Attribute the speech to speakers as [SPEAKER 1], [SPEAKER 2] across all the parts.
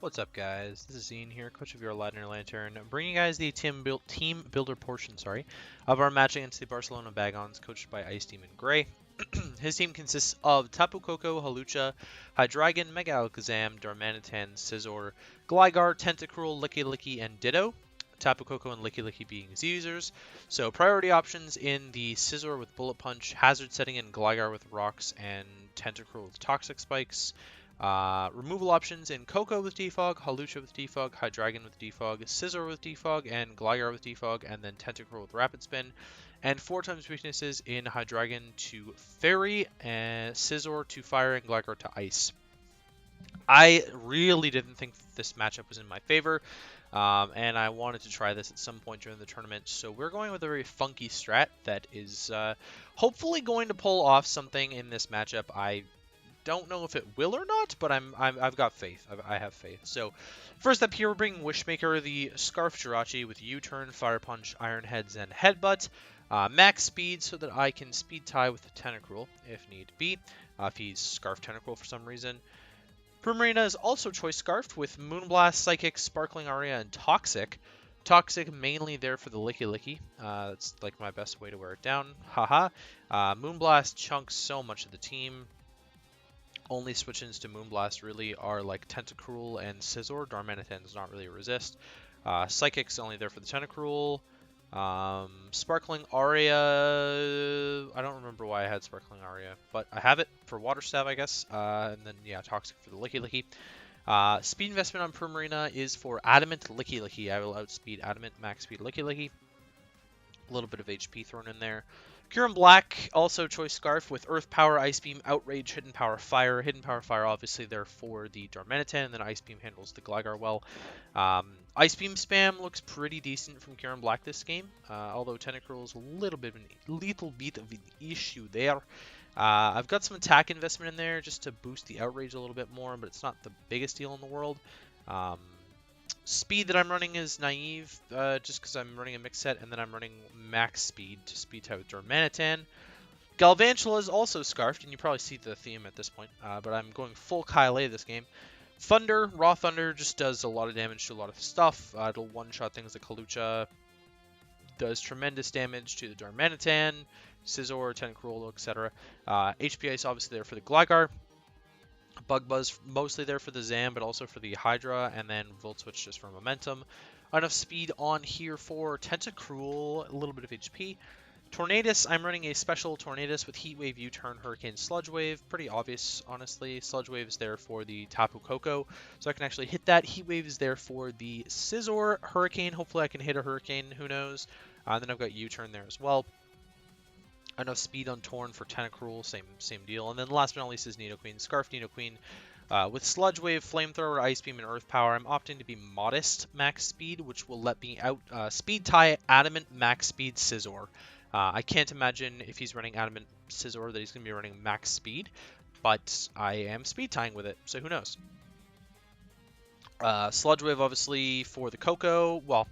[SPEAKER 1] What's up, guys? This is Ian here, coach of your Ladner Lanturn, bringing you guys the team builder portion, of our match against the Barcelona Bagons, coached by IceDemonGray. His team consists of Tapu Koko, Hawlucha, Hydreigon, Mega Alakazam, Darmanitan, Scizor, Gligar, Tentacruel, Licky, and Ditto. Tapu Koko and Licky being Z-users. So priority options in the Scizor with Bullet Punch, Hazard Setting in Gligar with Rocks, and Tentacruel with Toxic Spikes. Removal options in Koko with Defog, Hawlucha with Defog, Hydreigon with Defog, Scizor with Defog, and Gligar with Defog, and then Tentacruel with Rapid Spin. And 4 times weaknesses in Hydreigon to Fairy, and Scizor to Fire, and Gligar to Ice. I really didn't think this matchup was in my favor, and I wanted to try this at some point during the tournament. So we're going with a very funky strat that is hopefully going to pull off something in this matchup. I don't know if it will or not, but I've got faith. I have faith. So first up here, we're bringing Wishmaker, the Scarf Jirachi with U-Turn, Fire Punch, Iron Heads, and Headbutt. Max speed so that I can speed tie with the Tentacruel if need be, if he's Scarf Tentacruel for some reason. Primarina is also Choice Scarfed with Moonblast, Psychic, Sparkling Aria, and Toxic. Toxic mainly there for the Licky. That's like my best way to wear it down. Haha. Moonblast chunks so much of the team. Only switch-ins to Moonblast really are like Tentacruel and Scizor. Darmanitan does not really resist. Psychic's only there for the Tentacruel. Sparkling Aria, I don't remember why I had Sparkling Aria, but I have it for Water Stab, I guess. And then, yeah, Toxic for the Licky. Speed investment on Primarina is for Adamant Licky. I will outspeed Adamant, max speed Licky. A little bit of HP thrown in there. Kyurem-Black, also Choice Scarf with Earth Power, Ice Beam, Outrage, Hidden Power, Fire. Hidden Power, Fire, obviously there for the Darmanitan, and then Ice Beam handles the Gligar well. Ice Beam spam looks pretty decent from Kyurem-Black this game, although Tentacruel is a little bit of an issue there. I've got some attack investment in there just to boost the Outrage a little bit more, but it's not the biggest deal in the world. Speed that I'm running is naive, just because I'm running a mix set, and then I'm running max speed to speed tie with Darmanitan. Galvantula is also Scarfed, and you probably see the theme at this point, but I'm going full Kylie this game. Thunder, Raw Thunder, just does a lot of damage to a lot of stuff. It'll one-shot things like Hawlucha, does tremendous damage to the Darmanitan, Scizor, Tentacruel, etc. HP Ice obviously there for the Gligar. Bug Buzz mostly there for the Zam, but also for the Hydra, and then Volt Switch just for momentum. Enough speed on here for Tentacruel, a little bit of HP. Tornadus, I'm running a special Tornadus with Heat Wave, U-Turn, Hurricane, Sludge Wave. Pretty obvious, honestly. Sludge Wave is there for the Tapu Koko, so I can actually hit that. Heat Wave is there for the Scizor, Hurricane. Hopefully I can hit a Hurricane, who knows. And then I've got U-Turn there as well. Enough speed on Torn for Tentacruel, same deal. And then last but not least is Nidoqueen. Scarf Nidoqueen with Sludge Wave, Flamethrower, Ice Beam, and Earth Power. I'm opting to be modest max speed, which will let me out speed tie Adamant max speed Scizor. I can't imagine if he's running Adamant Scizor that he's going to be running max speed, but I am speed tying with it, so who knows. Sludge Wave, obviously, for the Koko. Well,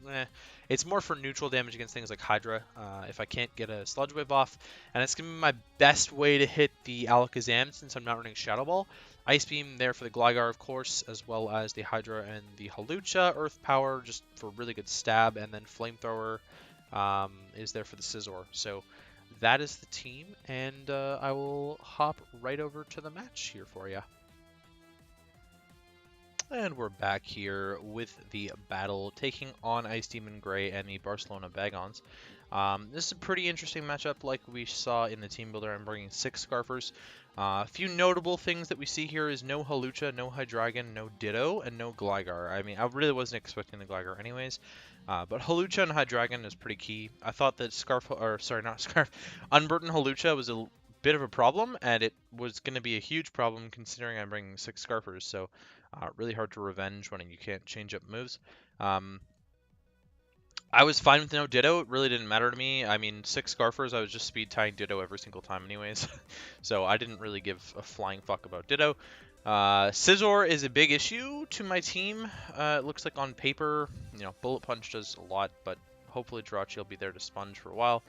[SPEAKER 1] it's more for neutral damage against things like Hydra, if I can't get a Sludge Wave off. And it's going to be my best way to hit the Alakazam since I'm not running Shadow Ball. Ice Beam there for the Gligar, of course, as well as the Hydra and the Hawlucha. Earth Power just for really good stab, and then Flamethrower is there for the Scizor. So that is the team, and I will hop right over to the match here for you. And we're back here with the battle, taking on IceDemonGray and the Barcelona Bagons. This is a pretty interesting matchup like we saw in the team builder. I'm bringing 6 Scarfers. A few notable things that we see here is no Hawlucha, no Hydreigon, no Ditto, and no Gligar. I mean, I really wasn't expecting the Gligar anyways. But Hawlucha and Hydreigon is pretty key. I thought that Unburdened Hawlucha was a bit of a problem, and it was going to be a huge problem considering I'm bringing 6 Scarfers, so really hard to revenge when you can't change up moves. I was fine with no Ditto. It really didn't matter to me. I mean, 6 Scarfers, I was just speed tying Ditto every single time anyways. So I didn't really give a flying fuck about Ditto. Scizor is a big issue to my team. It looks like on paper, you know, Bullet Punch does a lot, but hopefully Jirachi will be there to sponge for a while.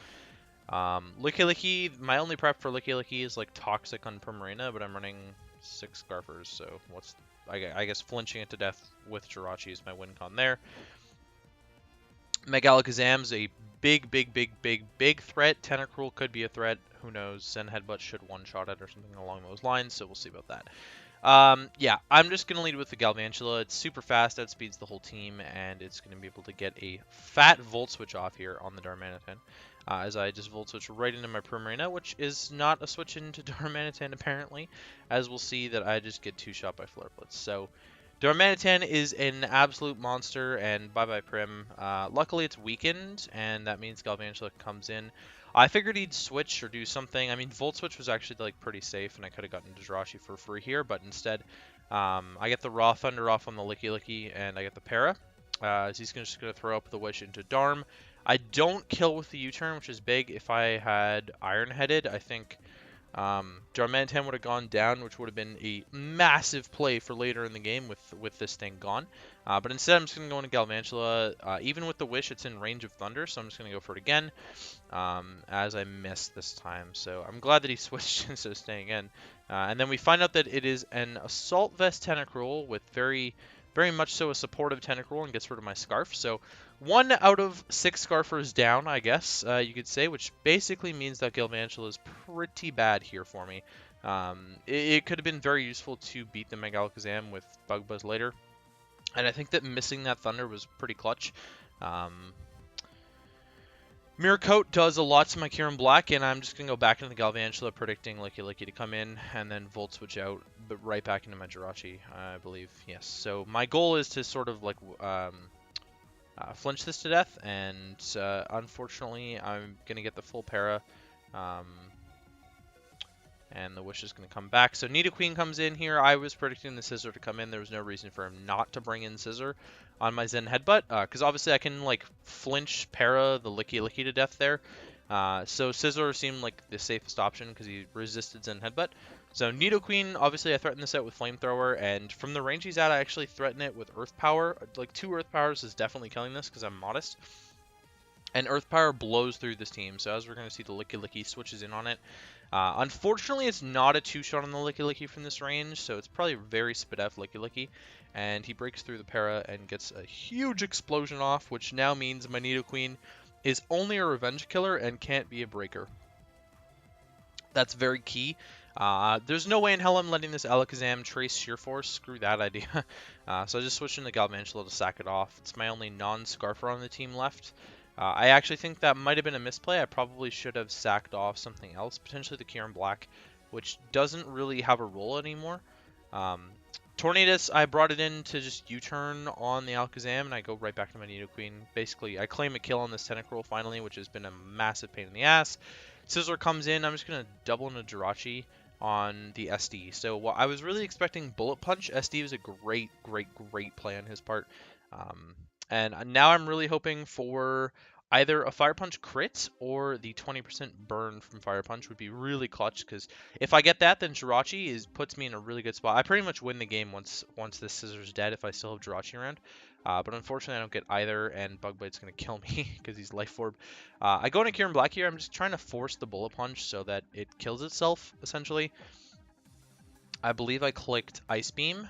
[SPEAKER 1] Licky, my only prep for Licky is like Toxic on Primarina, but I'm running 6 Scarfers, so what's I guess flinching it to death with Jirachi is my win con there. Mega Alakazam's a big threat. Tentacruel could be a threat. Who knows? Zen Headbutt should one-shot it or something along those lines, so we'll see about that. Yeah, I'm just going to lead with the Galvantula. It's super fast, outspeeds the whole team, and it's going to be able to get a fat Volt Switch off here on the Darmanitan. As I just Volt Switch right into my Primarina, which is not a switch into Darmanitan apparently, as we'll see that I just get two-shot by Flare Blitz. So Darmanitan is an absolute monster, and bye-bye Prim. Luckily it's weakened, and that means Galvantula comes in. I figured he'd switch or do something. I mean, Volt Switch was actually like pretty safe, and I could have gotten Jirachi for free here, but instead, I get the Raw Thunder off on the Licky Licky, and I get the Para. He's just going to throw up the Wish into Darm. I don't kill with the U-turn, which is big. If I had Iron Headed, I think Darmanitan would have gone down, which would have been a massive play for later in the game with this thing gone. But instead, I'm just going to go into Galvantula. Even with the Wish, it's in range of Thunder, so I'm just going to go for it again, as I missed this time. So I'm glad that he switched instead of staying in. And then we find out that it is an Assault Vest Tentacruel with very much so a supportive Tentacruel, and gets rid of my Scarf. So 1 out of 6 Scarfers down, I guess you could say, which basically means that Galvantula is pretty bad here for me. It could have been very useful to beat the Mega Alakazam with Bug Buzz later, and I think that missing that Thunder was pretty clutch. Mirror Coat does a lot to my Kyurem-Black, and I'm just going to go back into the Galvantula, predicting Licky Licky to come in, and then Volt Switch out, but right back into my Jirachi, I believe. Yes, so my goal is to sort of like flinch this to death, and unfortunately I'm going to get the full Para, and the Wish is going to come back. So Nidoqueen comes in here. I was predicting the Scissor to come in. There was no reason for him not to bring in Scissor on my Zen Headbutt, because obviously I can like flinch Para the Licky Licky to death there. So Scissor seemed like the safest option because he resisted Zen Headbutt. So Nidoqueen, obviously I threatened this out with Flamethrower, and from the range he's at, I actually threaten it with Earth Power. Like 2 Earth Powers is definitely killing this because I'm modest. And Earth Power blows through this team, so as we're going to see, the Licky Licky switches in on it. Unfortunately, it's not a 2-shot on the Licky Licky from this range, so it's probably very spit-out Licky Licky. And he breaks through the Para and gets a huge explosion off, which now means my Nidoqueen is only a revenge killer and can't be a breaker. That's very key. There's no way in hell I'm letting this Alakazam trace Sheer Force. Screw that idea. So I just switched into Galvantula to sack it off. It's my only non-Scarfer on the team left. I actually think that might have been a misplay. I probably should have sacked off something else, potentially the Kyurem-Black, which doesn't really have a role anymore. Tornadus, I brought it in to just U-turn on the Alakazam, and I go right back to my Nidoqueen. Basically, I claim a kill on this Tentacruel finally, which has been a massive pain in the ass. Scissor comes in. I'm just going to double into Jirachi on the SD. So I was really expecting Bullet Punch. SD was a great play on his part. And now I'm really hoping for either a Fire Punch crit or the 20% burn from Fire Punch would be really clutch, because if I get that, then Jirachi puts me in a really good spot. I pretty much win the game once this Scissor's dead if I still have Jirachi around. But unfortunately I don't get either, and Bug Bite's going to kill me because he's Life Orb. I go into Kyurem-Black here. I'm just trying to force the Bullet Punch so that it kills itself, essentially. I believe I clicked Ice Beam.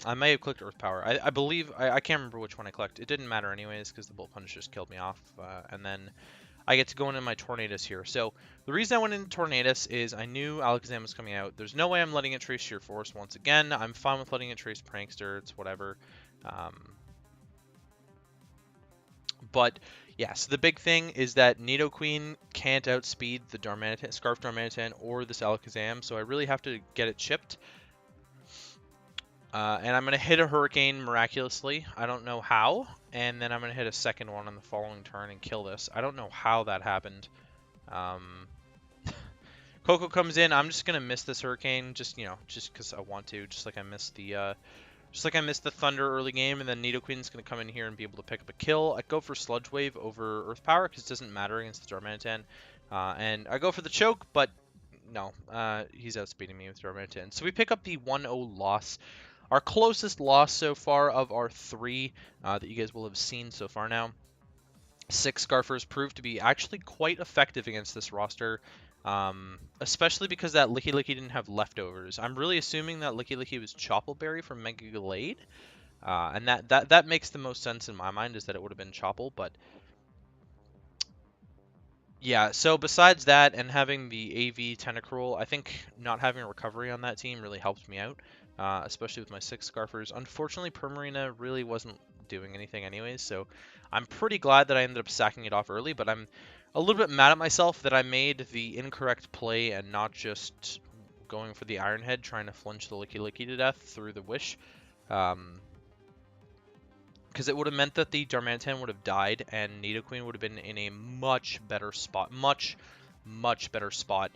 [SPEAKER 1] I may have clicked Earth Power. I believe, I can't remember which one I clicked. It didn't matter anyways because the Bullet Punch just killed me off. And then I get to go into my Tornadus here. So the reason I went into Tornadus is I knew Alakazam was coming out. There's no way I'm letting it trace Sheer Force once again. I'm fine with letting it trace Prankster. It's whatever. But yeah, so the big thing is that Nidoqueen can't outspeed the Darmanitan, Scarf Darmanitan, or this Alakazam. So I really have to get it chipped. And I'm going to hit a Hurricane miraculously. I don't know how. And then I'm going to hit a second one on the following turn and kill this. I don't know how that happened. Coco comes in. I'm just going to miss this Hurricane just because I want to. Just like I missed the Thunder early game. And then Nidoqueen's going to come in here and be able to pick up a kill. I go for Sludge Wave over Earth Power because it doesn't matter against the Darmanitan. And I go for the choke, but no. He's outspeeding me with Darmanitan. So we pick up the 1-0 loss. Our closest loss so far of our 3 that you guys will have seen so far now. 6 Scarfers proved to be actually quite effective against this roster. Especially because that Licky Licky didn't have leftovers. I'm really assuming that Licky Licky was Choppleberry from Mega Glade. And that makes the most sense in my mind, is that it would have been Chopple, but yeah, so besides that and having the AV Tentacruel, I think not having a recovery on that team really helped me out, especially with my 6 Scarfers. Unfortunately, Permarina really wasn't doing anything anyways, so I'm pretty glad that I ended up sacking it off early, but I'm a little bit mad at myself that I made the incorrect play and not just going for the Iron Head, trying to flinch the Licky Licky to death through the Wish. Because it would have meant that the Darmanitan would have died, and Nidoqueen would have been in a much better spot, much better spot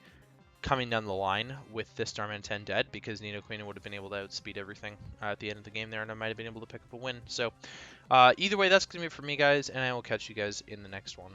[SPEAKER 1] coming down the line with this Darmanitan dead, because Nidoqueen would have been able to outspeed everything at the end of the game there, and I might have been able to pick up a win. So either way, that's going to be it for me, guys, and I will catch you guys in the next one.